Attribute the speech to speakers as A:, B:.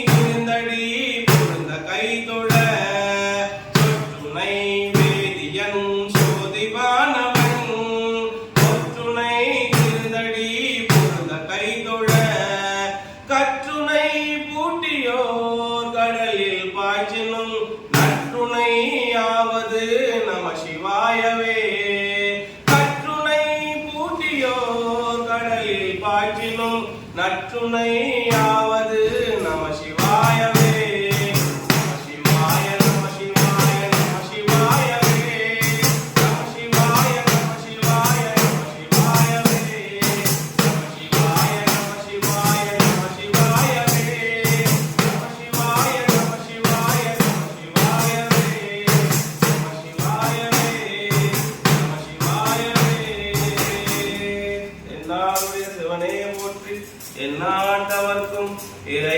A: திருந்தடி பொருந்த கைதொழ சொற்றுனை வேதியன் சோதிவானவன் ஒற்றுனை திருந்தடி பொருந்த கைதொழ கற்றுனை பூட்டியோர் கடலில் பாய்ச்சினும் நற்றுனை ஆவது நம சிவாயவே. கற்றுனை பூட்டியோர் கடலில் பாய்ச்சினும் நற்றுனை ஆவது நம சிவாயவே. நம சிவாய நம சிவாய நம சிவாயவே. நம சிவாய நம சிவாய நம சிவாயவே. நம சிவாய நம சிவாய நம சிவாயவே. நம சிவாய நம சிவாய நம சிவாயவே. நம சிவாயவே நம சிவாயவே. என்னாருடைய சிவனே போற்றி எந்நாட்டவர்க்கும் இறை